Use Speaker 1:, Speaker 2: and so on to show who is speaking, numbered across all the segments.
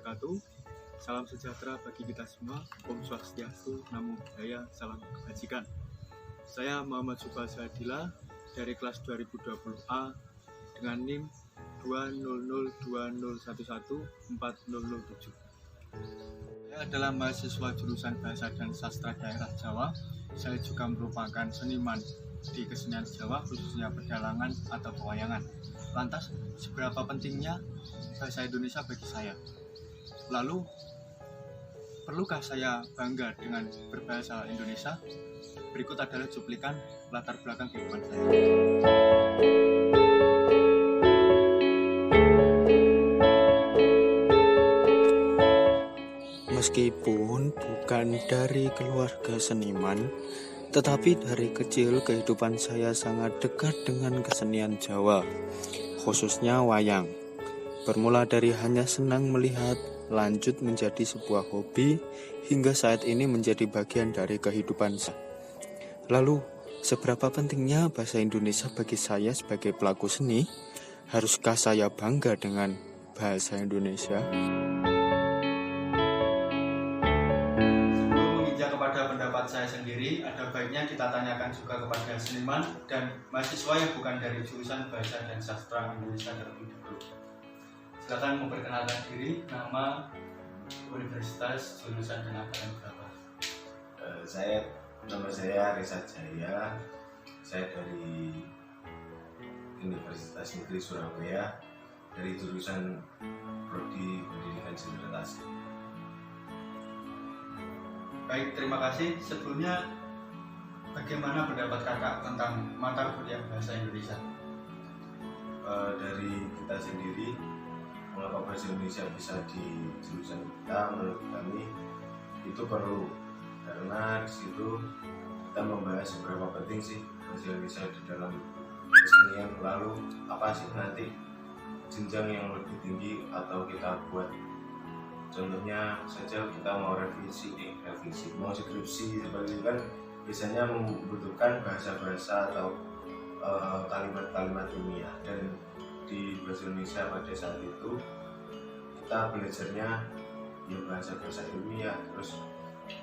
Speaker 1: wabarakatuh. Salam sejahtera bagi kita semua. Om Swastiastu, Namo Buddhaya, salam kebajikan. Saya Muhammad Subasa Adila dari kelas 2020A dengan NIM 20020114007. Saya adalah mahasiswa jurusan Bahasa dan Sastra Daerah Jawa. Saya juga merupakan seniman di kesenian Jawa, khususnya pedalangan atau pewayangan. Lantas, seberapa pentingnya bahasa Indonesia bagi saya? Lalu, perlukah saya bangga dengan berbahasa Indonesia? Berikut adalah cuplikan latar belakang kehidupan saya.
Speaker 2: Meskipun bukan dari keluarga seniman, tetapi dari kecil kehidupan saya sangat dekat dengan kesenian Jawa, khususnya wayang. Bermula dari hanya senang melihat, lanjut menjadi sebuah hobi, hingga saat ini menjadi bagian dari kehidupan saya. Lalu, seberapa pentingnya bahasa Indonesia bagi saya sebagai pelaku seni? Haruskah saya bangga dengan bahasa Indonesia?
Speaker 1: Kepada pendapat saya sendiri, ada baiknya kita tanyakan juga kepada seniman dan mahasiswa yang bukan dari jurusan Bahasa dan Sastra Indonesia terlebih dahulu. Silakan memperkenalkan diri, nama, universitas, jurusan, dan angkatan berapa?
Speaker 3: Nama saya Reza Jaya. Saya dari Universitas Negeri Surabaya, dari jurusan Prodi Pendidikan Generasi.
Speaker 1: Baik, terima kasih. Sebelumnya, bagaimana pendapat kakak tentang mata kuliah bahasa Indonesia?
Speaker 3: Dari kita sendiri, mengapa bahasa Indonesia bisa di jurusan kita, menurut kami itu perlu, karena di situ kita membahas seberapa penting sih bahasa Indonesia di dalam kesenian. Lalu apa sih nanti jenjang yang lebih tinggi atau kita buat. Contohnya saja kita mau revisi, mau skripsi seperti itu kan biasanya membutuhkan bahasa-bahasa atau kalimat-kalimat ilmiah, dan di bahasa Indonesia pada saat itu kita belajarnya ya bahasa-bahasa ilmiah, terus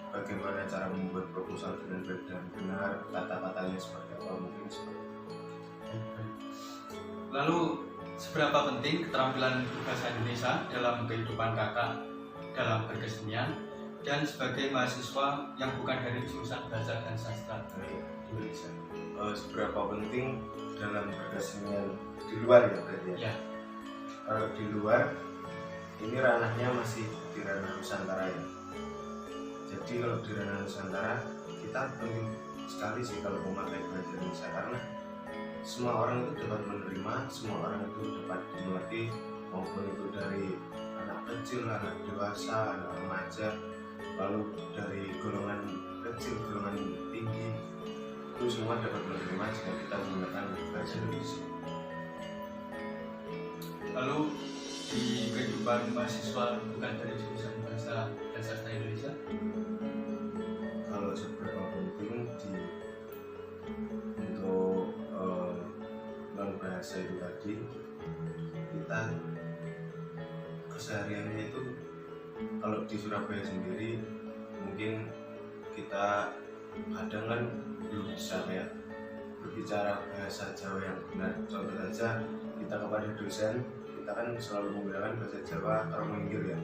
Speaker 3: bagaimana cara membuat proposal dengan baik dan benar, kata-katanya seperti apa, mungkin seperti itu.
Speaker 1: Lalu, seberapa penting keterampilan bahasa Indonesia dalam kehidupan kakak dalam berkesenian dan sebagai mahasiswa yang bukan dari jurusan Bahasa dan Sastra Indonesia?
Speaker 3: Seberapa penting dalam berkesenian di luar ya berarti ya?
Speaker 1: Ya.
Speaker 3: Kalau di luar, ini ranahnya masih di ranah Nusantara ya. Jadi kalau di ranah Nusantara, kita penting sekali sih kalau memakai bahasa Indonesia, karena semua orang itu dapat menerima, semua orang itu dapat dimengerti, maupun itu dari anak kecil, anak dewasa, anak remaja, lalu dari golongan kecil, golongan tinggi, itu semua dapat menerima jika kita menggunakan bahasa Indonesia.
Speaker 1: Lalu di kehidupan mahasiswa bukan dari jurusan Bahasa dan Sastra Indonesia,
Speaker 3: kalau seberapa penting untuk non bahasa itu tadi, kita kesehariannya itu kalau di Surabaya sendiri mungkin kita kadang kan belum bisa kayak berbicara bahasa Jawa yang benar. Contoh saja, kita kepada dosen kita kan selalu menggunakan bahasa Jawa Romoinggil ya,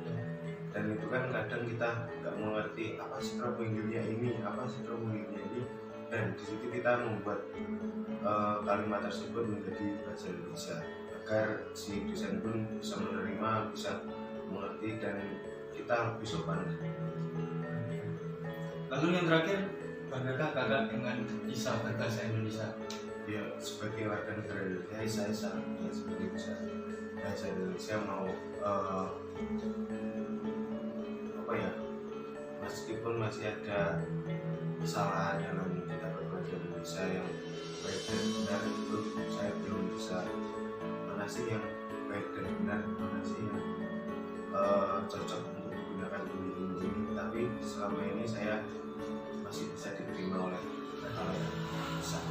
Speaker 3: dan itu kan kadang kita nggak mengerti apa sih Romoinggilnya ini, apa sih Romoinggilnya ini, dan di situ kita membuat kalimat tersebut menjadi bahasa Indonesia agar si dosen pun bisa menerima, bisa mengerti, dan kita lebih sopan.
Speaker 1: lalu yang terakhir, banggakah kakak dengan bisa berbahasa Indonesia?
Speaker 3: Ya, sebagai warga negara Indonesia, saya sebagai bisa bahasa Indonesia mau apa ya, meskipun masih ada kesalahan dalam kita berbahasa Indonesia yang baik dan benar, itu saya belum bisa mana sih yang baik dan benar, mana sih yang cocok untuk digunakan ini, tapi selama ini saya masih bisa diterima oleh hal yang besar.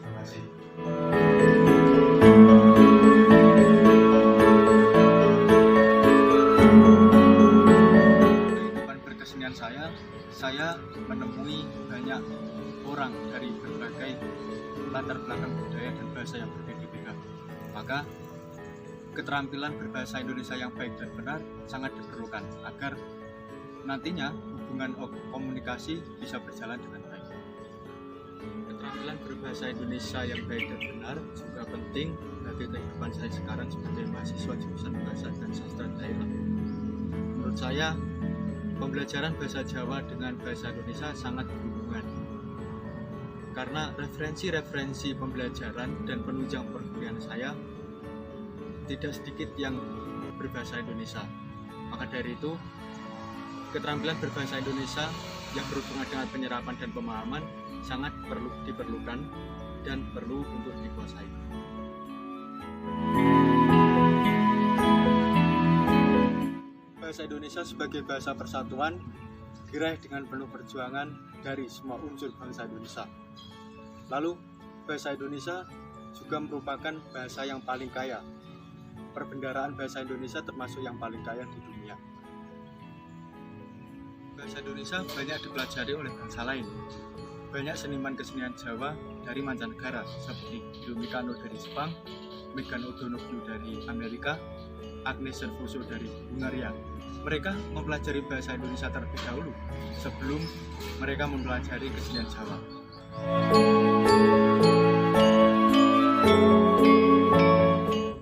Speaker 1: Terima kasih.
Speaker 3: Thank you.
Speaker 1: banyak orang dari berbagai latar belakang budaya dan bahasa yang berbeda-beda. Maka keterampilan berbahasa Indonesia yang baik dan benar sangat diperlukan agar nantinya hubungan komunikasi bisa berjalan dengan baik. Keterampilan berbahasa Indonesia yang baik dan benar juga penting bagi kehidupan saya sekarang sebagai mahasiswa jurusan Bahasa dan Sastra Daerah. Menurut saya, pembelajaran bahasa Jawa dengan bahasa Indonesia sangat berhubungan. Karena referensi pembelajaran dan penunjang perkuliahan saya tidak sedikit yang berbahasa Indonesia. Maka dari itu, keterampilan berbahasa Indonesia yang berhubungan dengan penyerapan dan pemahaman sangat diperlukan dan perlu untuk dikuasai. Bahasa Indonesia sebagai bahasa persatuan diraih dengan penuh perjuangan dari semua unsur bangsa Indonesia. Lalu, bahasa Indonesia juga merupakan bahasa yang paling kaya. Perbendaharaan bahasa Indonesia termasuk yang paling kaya di dunia. Bahasa Indonesia banyak dipelajari oleh bangsa lain. Banyak seniman kesenian Jawa dari mancanegara seperti Yumikano dari Jepang, Meghan O'Donoghue dari Amerika, Agnes Servoso dari Hungaria. Mereka mempelajari bahasa Indonesia terlebih dahulu sebelum mereka mempelajari kesenian Jawa.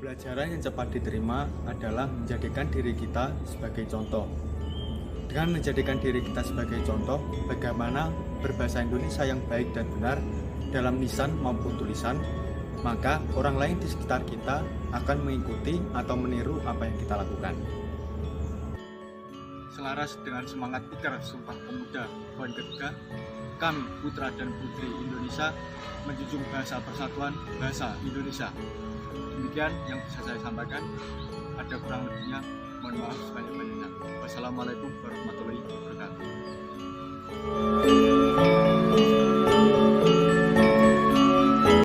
Speaker 1: Pelajaran yang cepat diterima adalah menjadikan diri kita sebagai contoh. Dengan menjadikan diri kita sebagai contoh, bagaimana berbahasa Indonesia yang baik dan benar dalam lisan maupun tulisan, maka orang lain di sekitar kita akan mengikuti atau meniru apa yang kita lakukan. Selaras dengan semangat Ikrar Sumpah Pemuda poin ketiga, kami putra dan putri Indonesia menjunjung bahasa persatuan bahasa Indonesia. Demikian yang bisa saya sampaikan. Ada kurang lebihnya, mohon maaf sebanyak-banyaknya. Wassalamualaikum warahmatullahi wabarakatuh.